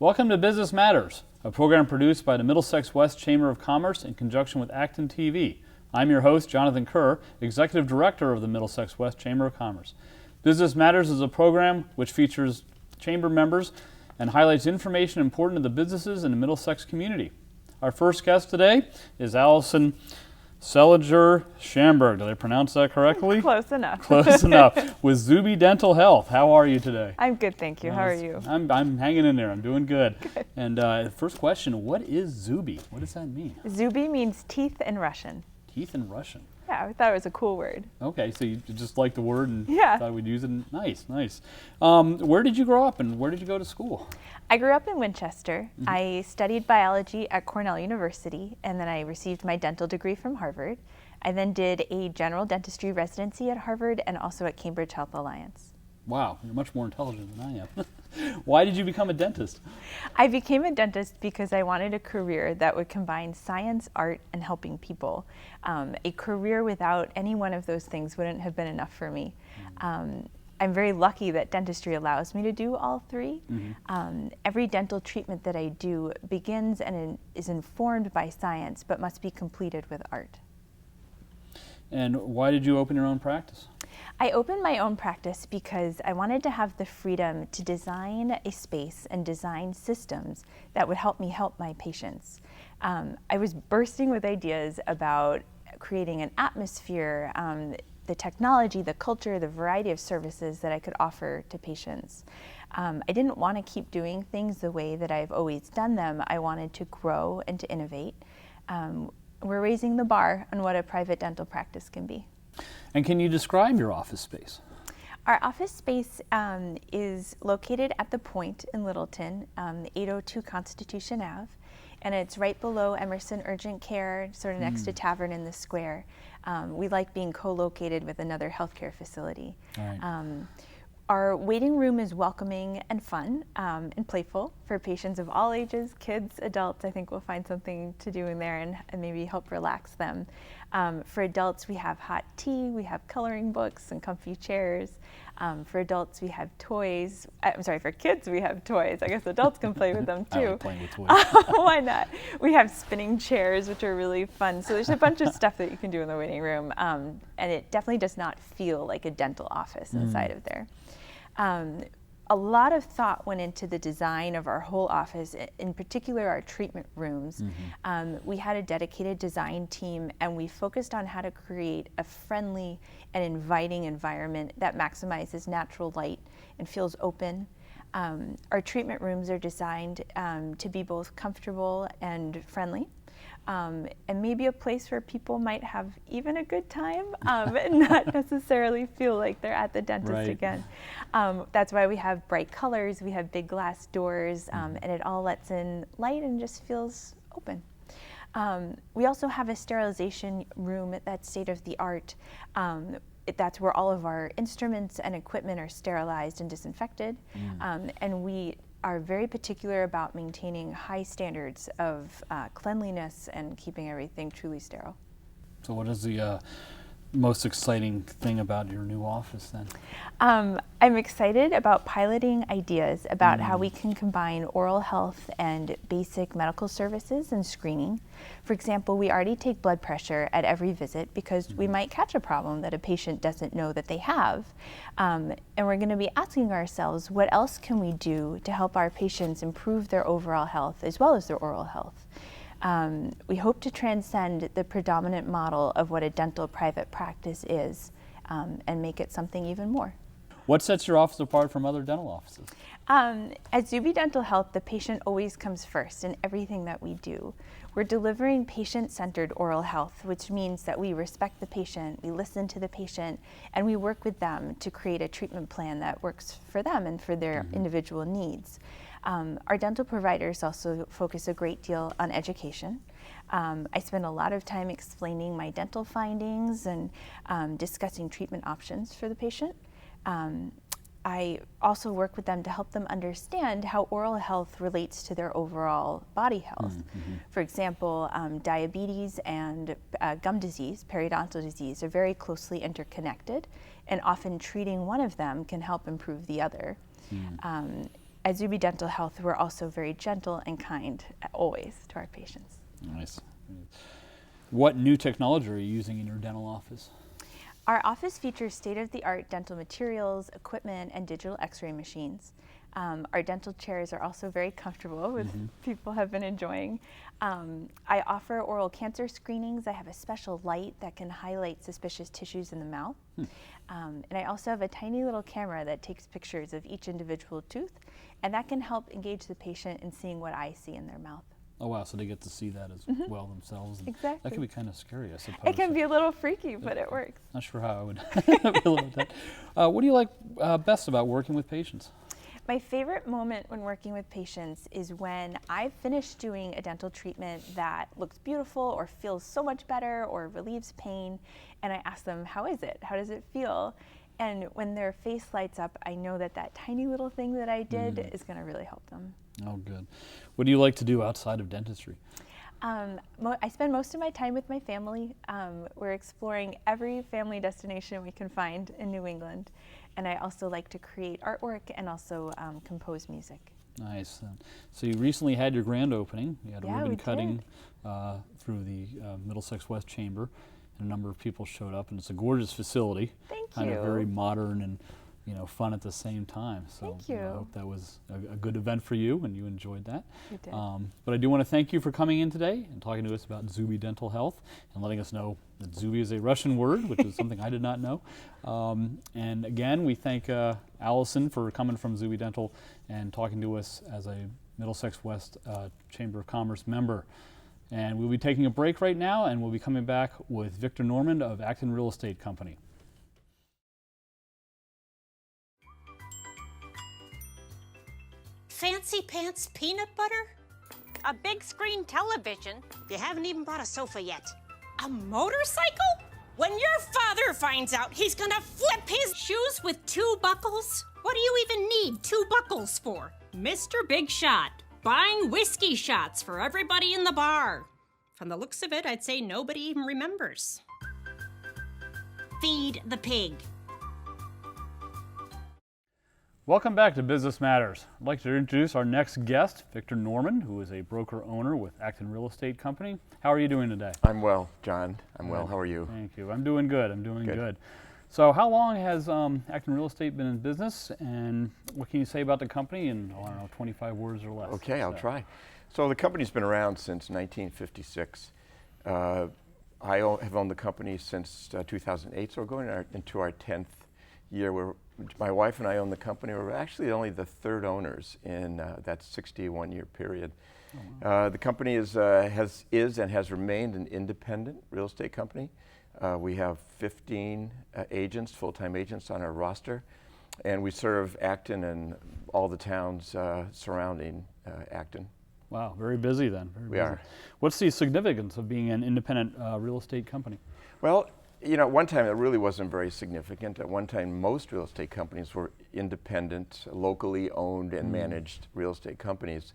Welcome to Business Matters, a program produced by the Middlesex West Chamber of Commerce in conjunction with ActonTV. I'm your host, Jonathan Kerr, Executive Director of the Middlesex West Chamber of Commerce. Business Matters is a program which features Chamber members and highlights information important to the businesses in the Middlesex community. Our first guest today is Alison Seliger-Schamberg. Did I pronounce that correctly? Close enough. Close enough. With Zübi Dental Health. How are you today? I'm good, thank you. How are you? I'm hanging in there. I'm doing good. Good. And first question, what is Zübi? What does that mean? Zübi means teeth in Russian. Teeth in Russian? Yeah, I thought it was a cool word. Okay, so you just liked the word and thought we'd use it. Nice, nice. Where did you grow up and where did you go to school? I grew up in Winchester. Mm-hmm. I studied biology at Cornell University, and then I received my dental degree from Harvard. I then did a general dentistry residency at Harvard and also at Cambridge Health Alliance. Wow, you're much more intelligent than I am. Why did you become a dentist? I became a dentist because I wanted a career that would combine science, art, and helping people. A career without any one of those things wouldn't have been enough for me. I'm very lucky that dentistry allows me to do all three. Mm-hmm. Every dental treatment that I do begins and is informed by science, but must be completed with art. And why did you open your own practice? I opened my own practice because I wanted to have the freedom to design a space and design systems that would help me help my patients. I was bursting with ideas about creating an atmosphere, the technology, the culture, the variety of services that I could offer to patients. I didn't want to keep doing things the way that I've always done them. I wanted to grow and to innovate. We're raising the bar on what a private dental practice can be. And can you describe your office space? Our office space is located at the Point in Littleton, 802 Constitution Ave, and it's right below Emerson Urgent Care, sort of next to Tavern in the Square. We like being co-located with another healthcare facility. Right. Our waiting room is welcoming and fun and playful for patients of all ages, kids, adults. I think we'll find something to do in there and maybe help relax them. For adults, we have hot tea, we have coloring books and comfy chairs. For adults, we have toys. For kids, we have toys. I guess adults can play with them too. I like playing with toys. Why not? We have spinning chairs, which are really fun. So there's a bunch of stuff that you can do in the waiting room. And it definitely does not feel like a dental office inside of there. A lot of thought went into the design of our whole office, in particular our treatment rooms. Mm-hmm. We had a dedicated design team and we focused on how to create a friendly and inviting environment that maximizes natural light and feels open. Our treatment rooms are designed to be both comfortable and friendly. And maybe a place where people might have even a good time and not necessarily feel like they're at the dentist again. That's why we have bright colors, we have big glass doors, and it all lets in light and just feels open. We also have a sterilization room that's state of the art. That's where all of our instruments and equipment are sterilized and disinfected. And we are very particular about maintaining high standards of cleanliness and keeping everything truly sterile. So what is the most exciting thing about your new office then? I'm excited about piloting ideas about how we can combine oral health and basic medical services and screening. For example, we already take blood pressure at every visit because we might catch a problem that a patient doesn't know that they have. And we're going to be asking ourselves, what else can we do to help our patients improve their overall health as well as their oral health? We hope to transcend the predominant model of what a dental private practice is and make it something even more. What sets your office apart from other dental offices? At Zübi Dental Health, the patient always comes first in everything that we do. We're delivering patient-centered oral health, which means that we respect the patient, we listen to the patient, and we work with them to create a treatment plan that works for them and for their individual needs. Our dental providers also focus a great deal on education. I spend a lot of time explaining my dental findings and discussing treatment options for the patient. I also work with them to help them understand how oral health relates to their overall body health. For example, diabetes and gum disease, periodontal disease, are very closely interconnected, and often treating one of them can help improve the other. at Zübi Dental Health, we're also very gentle and kind always to our patients. Nice. What new technology are you using in your dental office? Our office features state-of-the-art dental materials, equipment, and digital x-ray machines. Our dental chairs are also very comfortable, which people have been enjoying. I offer oral cancer screenings. I have a special light that can highlight suspicious tissues in the mouth. And I also have a tiny little camera that takes pictures of each individual tooth, and that can help engage the patient in seeing what I see in their mouth. Oh wow, so they get to see that as well themselves. And exactly. That can be kind of scary, I suppose. It can be a little freaky, but it works. Not sure how I would feel about that. What do you like best about working with patients? My favorite moment when working with patients is when I've finished doing a dental treatment that looks beautiful or feels so much better or relieves pain, and I ask them, how is it? How does it feel? And when their face lights up, I know that that tiny little thing that I did is going to really help them. Oh, good. What do you like to do outside of dentistry? I spend most of my time with my family. We're exploring every family destination we can find in New England. And I also like to create artwork and also compose music. Nice. So you recently had your grand opening. You had a ribbon cutting through the Middlesex West Chamber, and a number of people showed up, and it's a gorgeous facility. Thank you. Kind of very modern and fun at the same time. So Thank you. I hope that was a good event for you and you enjoyed that. We did. But I do want to thank you for coming in today and talking to us about Zübi Dental Health and letting us know that Zübi is a Russian word, which is something I did not know. And again, we thank Alison for coming from Zübi Dental and talking to us as a Middlesex West Chamber of Commerce member. And we'll be taking a break right now, and we'll be coming back with Victor Normand of Acton Real Estate Company. Fancy pants peanut butter? A big screen television. You haven't even bought a sofa yet. A motorcycle? When your father finds out, he's gonna flip his Shoes with 2 buckles? What do you even need 2 buckles for? Mr. Big Shot, buying whiskey shots for everybody in the bar. From the looks of it, I'd say nobody even remembers. Feed the pig. Welcome back to Business Matters. I'd like to introduce our next guest, Victor Normand, who is a broker-owner with Acton Real Estate Company. How are you doing today? I'm well, John. I'm well. How are you? Thank you. I'm doing good. Good. So how long has Acton Real Estate been in business, and what can you say about the company in, 25 words or less? Okay, I'll try. So the company's been around since 1956. I have owned the company since 2008, so we're going into our 10th year. Where my wife and I own the company. We're actually only the 3rd owners in that 61-year period. Oh, wow. The company is and has remained an independent real estate company. We have 15 agents, full-time agents on our roster, and we serve Acton and all the towns surrounding Acton. Wow, very busy then. We are. What's the significance of being an independent real estate company? Well, at one time it really wasn't very significant. At one time, most real estate companies were independent, locally owned and managed real estate companies.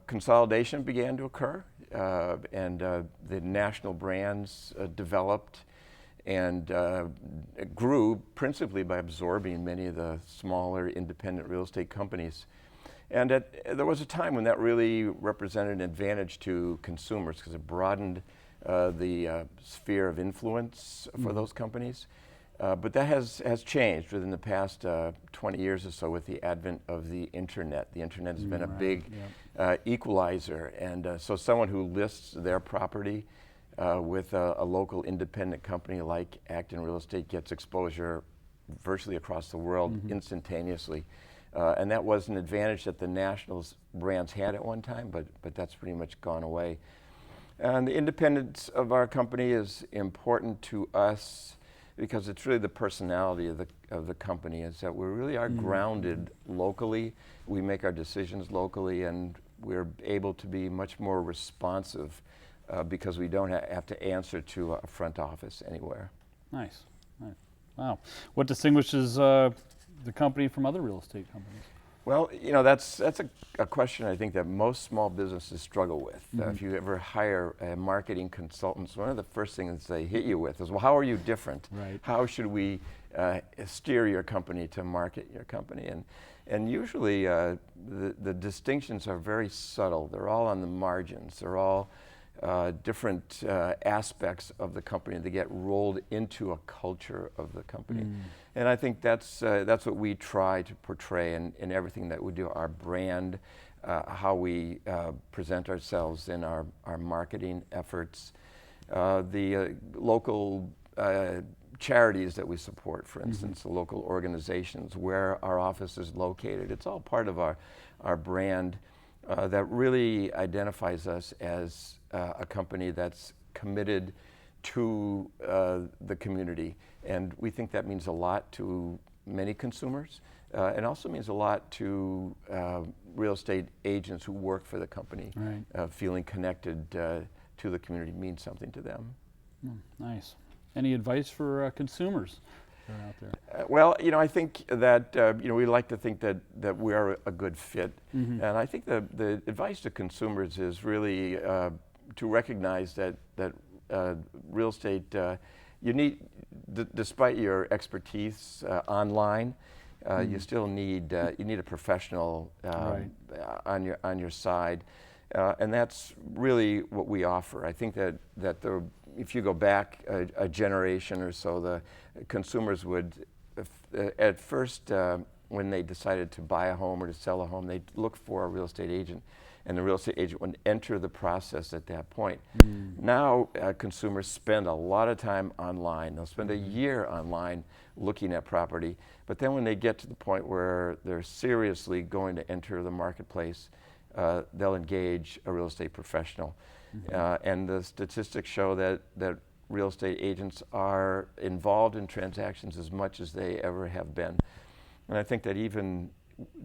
Consolidation began to occur, and the national brands developed and grew principally by absorbing many of the smaller independent real estate companies. And there was a time when that really represented an advantage to consumers because it broadened the sphere of influence for those companies. But that has changed within the past 20 years or so with the advent of the internet. The internet has been a big equalizer, and so someone who lists their property with a local independent company like Acton Real Estate gets exposure virtually across the world instantaneously. And that was an advantage that the national brands had at one time, but that's pretty much gone away. And the independence of our company is important to us because it's really the personality of the company, is that we really are grounded locally. We make our decisions locally, and we're able to be much more responsive because we don't have to answer to a front office anywhere. Nice. Wow. What distinguishes the company from other real estate companies? Well, that's a question I think that most small businesses struggle with. If you ever hire marketing consultants, one of the first things they hit you with is, well, how are you different? Right. How should we steer your company to market your company? And usually the distinctions are very subtle. They're all on the margins. They're all different aspects of the company that get rolled into a culture of the company. And I think that's what we try to portray in everything that we do. Our brand, how we present ourselves in our marketing efforts, the local charities that we support, for instance, the local organizations, where our office is located. It's all part of our brand that really identifies us as a company that's committed to the community. And we think that means a lot to many consumers. It also means a lot to real estate agents who work for the company. Right. Feeling connected to the community means something to them. Nice. Any advice for consumers that are out there? Well, I think that we like to think that we are a good fit, and I think the advice to consumers is really to recognize that real estate, you need, despite your expertise online, you still need a professional Right. on your side, and that's really what we offer. I think that if you go back a generation or so, the consumers would, at first, when they decided to buy a home or to sell a home, they'd look for a real estate agent, and the real estate agent would enter the process at that point. Now, consumers spend a lot of time online. They'll spend a year online looking at property, but then when they get to the point where they're seriously going to enter the marketplace, they'll engage a real estate professional. And the statistics show that real estate agents are involved in transactions as much as they ever have been. And I think that even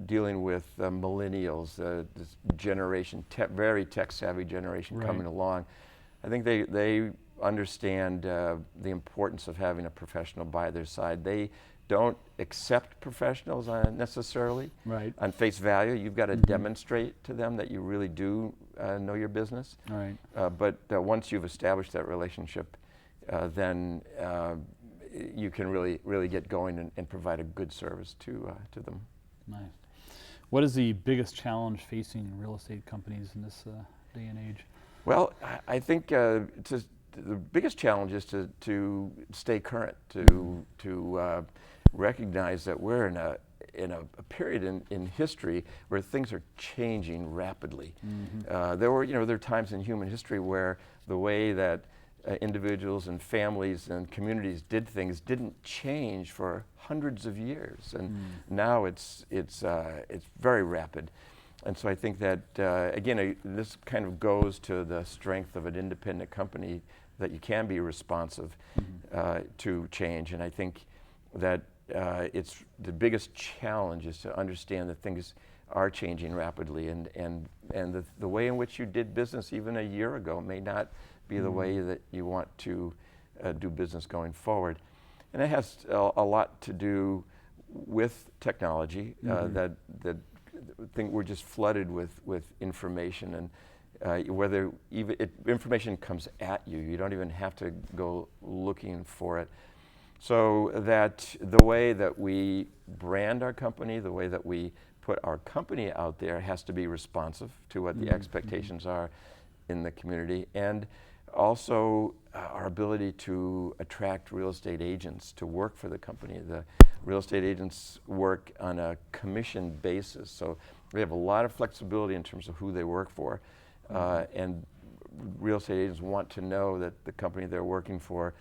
dealing with millennials, this generation, very tech-savvy generation Right. coming along, I think they understand the importance of having a professional by their side. They don't accept professionals necessarily Right. on face value. You've got to demonstrate to them that you really do know your business. Right. But once you've established that relationship, then you can really get going and provide a good service to them. Nice. What is the biggest challenge facing real estate companies in this day and age? Well, I think the biggest challenge is to stay current, to recognize that we're in a period in history where things are changing rapidly. There are times in human history where the way that individuals and families and communities did things didn't change for hundreds of years, and now it's very rapid. And so I think that again, this kind of goes to the strength of an independent company, that you can be responsive to change. And I think that it's the biggest challenge is to understand that things are changing rapidly, and the way in which you did business even a year ago may not be the way that you want to do business going forward. And it has a lot to do with technology, that we're just flooded with information, and whether information comes at you, you don't even have to go looking for it. So that the way that we brand our company, the way that we put our company out there has to be responsive to what the expectations are in the community, and also our ability to attract real estate agents to work for the company. The real estate agents work on a commission basis, so we have a lot of flexibility in terms of who they work for, and real estate agents want to know that the company they're working for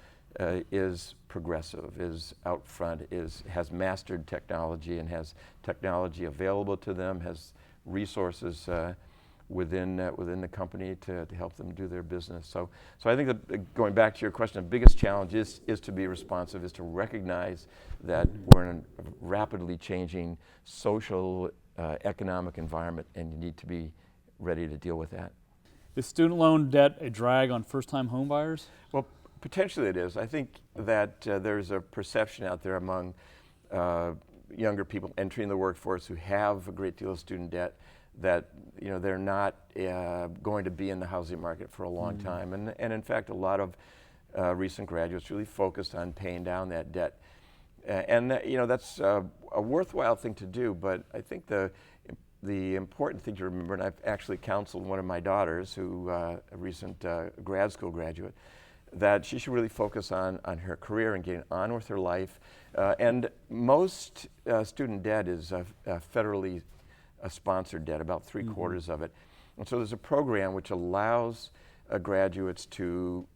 is progressive, is out front, has mastered technology, and has technology available to them, has resources within the company to help them do their business. So I think that, going back to your question, the biggest challenge is to be responsive, is to recognize that we're in a rapidly changing social, economic environment, and you need to be ready to deal with that. Is student loan debt a drag on first-time home buyers? Well, potentially it is. I think that there's a perception out there among younger people entering the workforce who have a great deal of student debt, that they're not going to be in the housing market for a long time. And in fact, a lot of recent graduates really focused on paying down that debt. And that's a worthwhile thing to do, but I think the important thing to remember, and I've actually counseled one of my daughters, who a recent grad school graduate, that she should really focus on her career and getting on with her life. And most student debt is federally sponsored debt, about 3/4 of it. And so there's a program which allows graduates to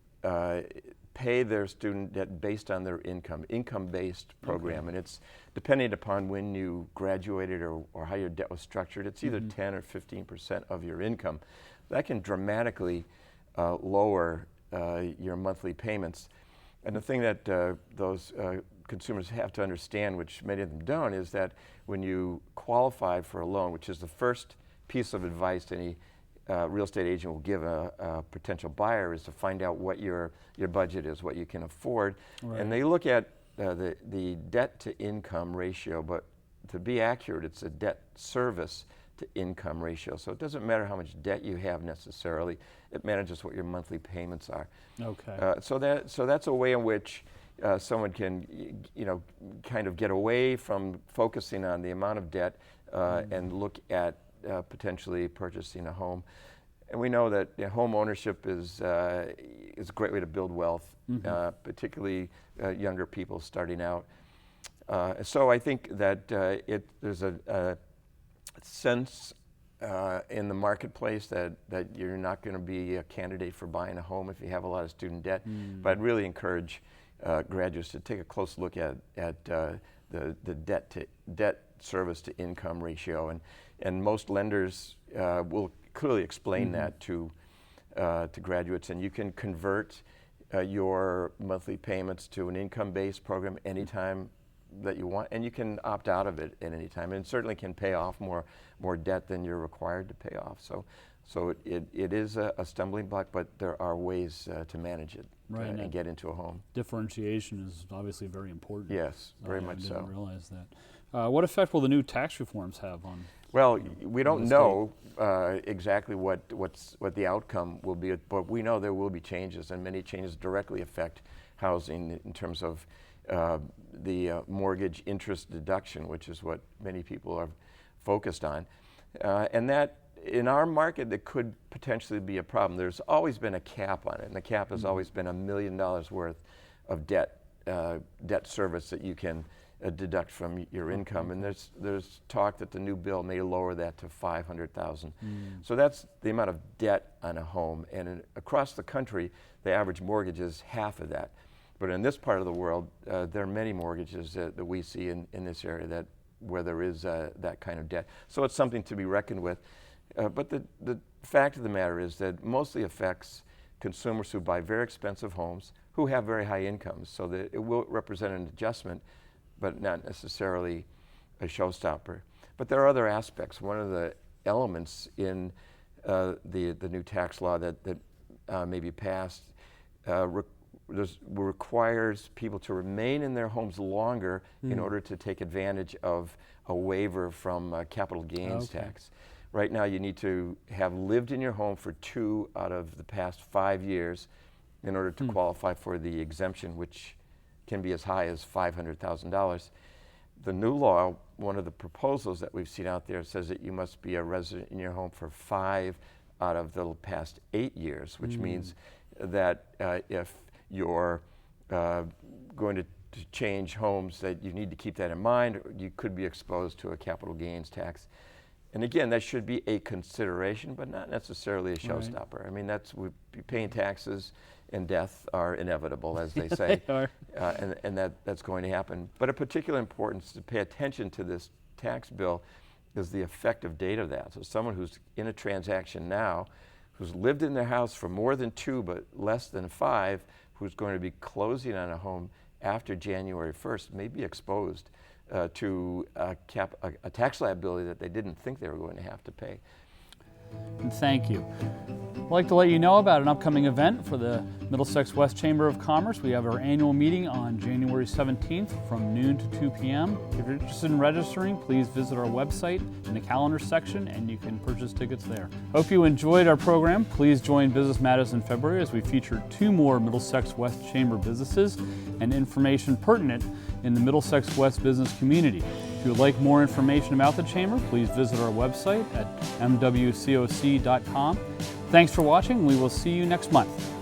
pay their student debt based on their income-based program. And it's depending upon when you graduated or how your debt was structured, it's either 10 or 15% of your income. That can dramatically lower your monthly payments. And the thing that those consumers have to understand, which many of them don't, is that when you qualify for a loan, which is the first piece of advice any real estate agent will give a potential buyer, is to find out what your budget is, what you can afford. Right. And they look at the debt to income ratio, but to be accurate, it's a debt service to income ratio. So it doesn't matter how much debt you have necessarily, it manages what your monthly payments are. Okay. So that's a way in which someone can kind of get away from focusing on the amount of debt and look at potentially purchasing a home. And we know that home ownership is a great way to build wealth, particularly younger people starting out. So I think that there's a sense in the marketplace that you're not going to be a candidate for buying a home if you have a lot of student debt. But I'd really encourage graduates to take a close look at the debt service to income ratio, and most lenders will clearly explain that to graduates, and you can convert your monthly payments to an income-based program anytime that you want, and you can opt out of it at any time, and certainly can pay off more debt than you're required to pay off. So it is a stumbling block, but there are ways to manage it and get into a home. Differentiation is obviously very important. Yes, very much so. I didn't realize that. What effect will the new tax reforms have on? Well, we don't know exactly what the outcome will be, but we know there will be changes, and many changes directly affect housing in terms of the mortgage interest deduction, which is what many people are focused on. And that, in our market, that could potentially be a problem. There's always been a cap on it, and the cap has always been $1 million worth of debt service that you can deduct from your income. And there's talk that the new bill may lower that to $500,000. So that's the amount of debt on a home. And across the country, the average mortgage is half of that. But in this part of the world, there are many mortgages that we see in this area where there is that kind of debt. So it's something to be reckoned with. But the fact of the matter is that it mostly affects consumers who buy very expensive homes, who have very high incomes. So that it will represent an adjustment, but not necessarily a showstopper. But there are other aspects. One of the elements in the new tax law that may be passed requires people to remain in their homes longer in order to take advantage of a waiver from capital gains tax. Right now, you need to have lived in your home for 2 out of the past 5 years in order to qualify for the exemption, which can be as high as $500,000. The new law, one of the proposals that we've seen out there, says that you must be a resident in your home for 5 out of the past 8 years, which means that if you're going to change homes, that you need to keep that in mind. You could be exposed to a capital gains tax. And again, that should be a consideration, but not necessarily a showstopper. I mean, paying taxes and death are inevitable, as they say. They are. And that's going to happen. But of particular importance to pay attention to this tax bill is the effective date of that. So someone who's in a transaction now, who's lived in their house for more than 2 but less than 5, who's going to be closing on a home after January 1st may be exposed to a tax liability that they didn't think they were going to have to pay. And thank you. I'd like to let you know about an upcoming event for the Middlesex West Chamber of Commerce. We have our annual meeting on January 17th from noon to 2 p.m. If you're interested in registering, please visit our website in the calendar section and you can purchase tickets there. Hope you enjoyed our program. Please join Business Matters in February as we feature 2 more Middlesex West Chamber businesses and information pertinent in the Middlesex West business community. If you would like more information about the Chamber, please visit our website at MWCOC.com. Thanks for watching. We will see you next month.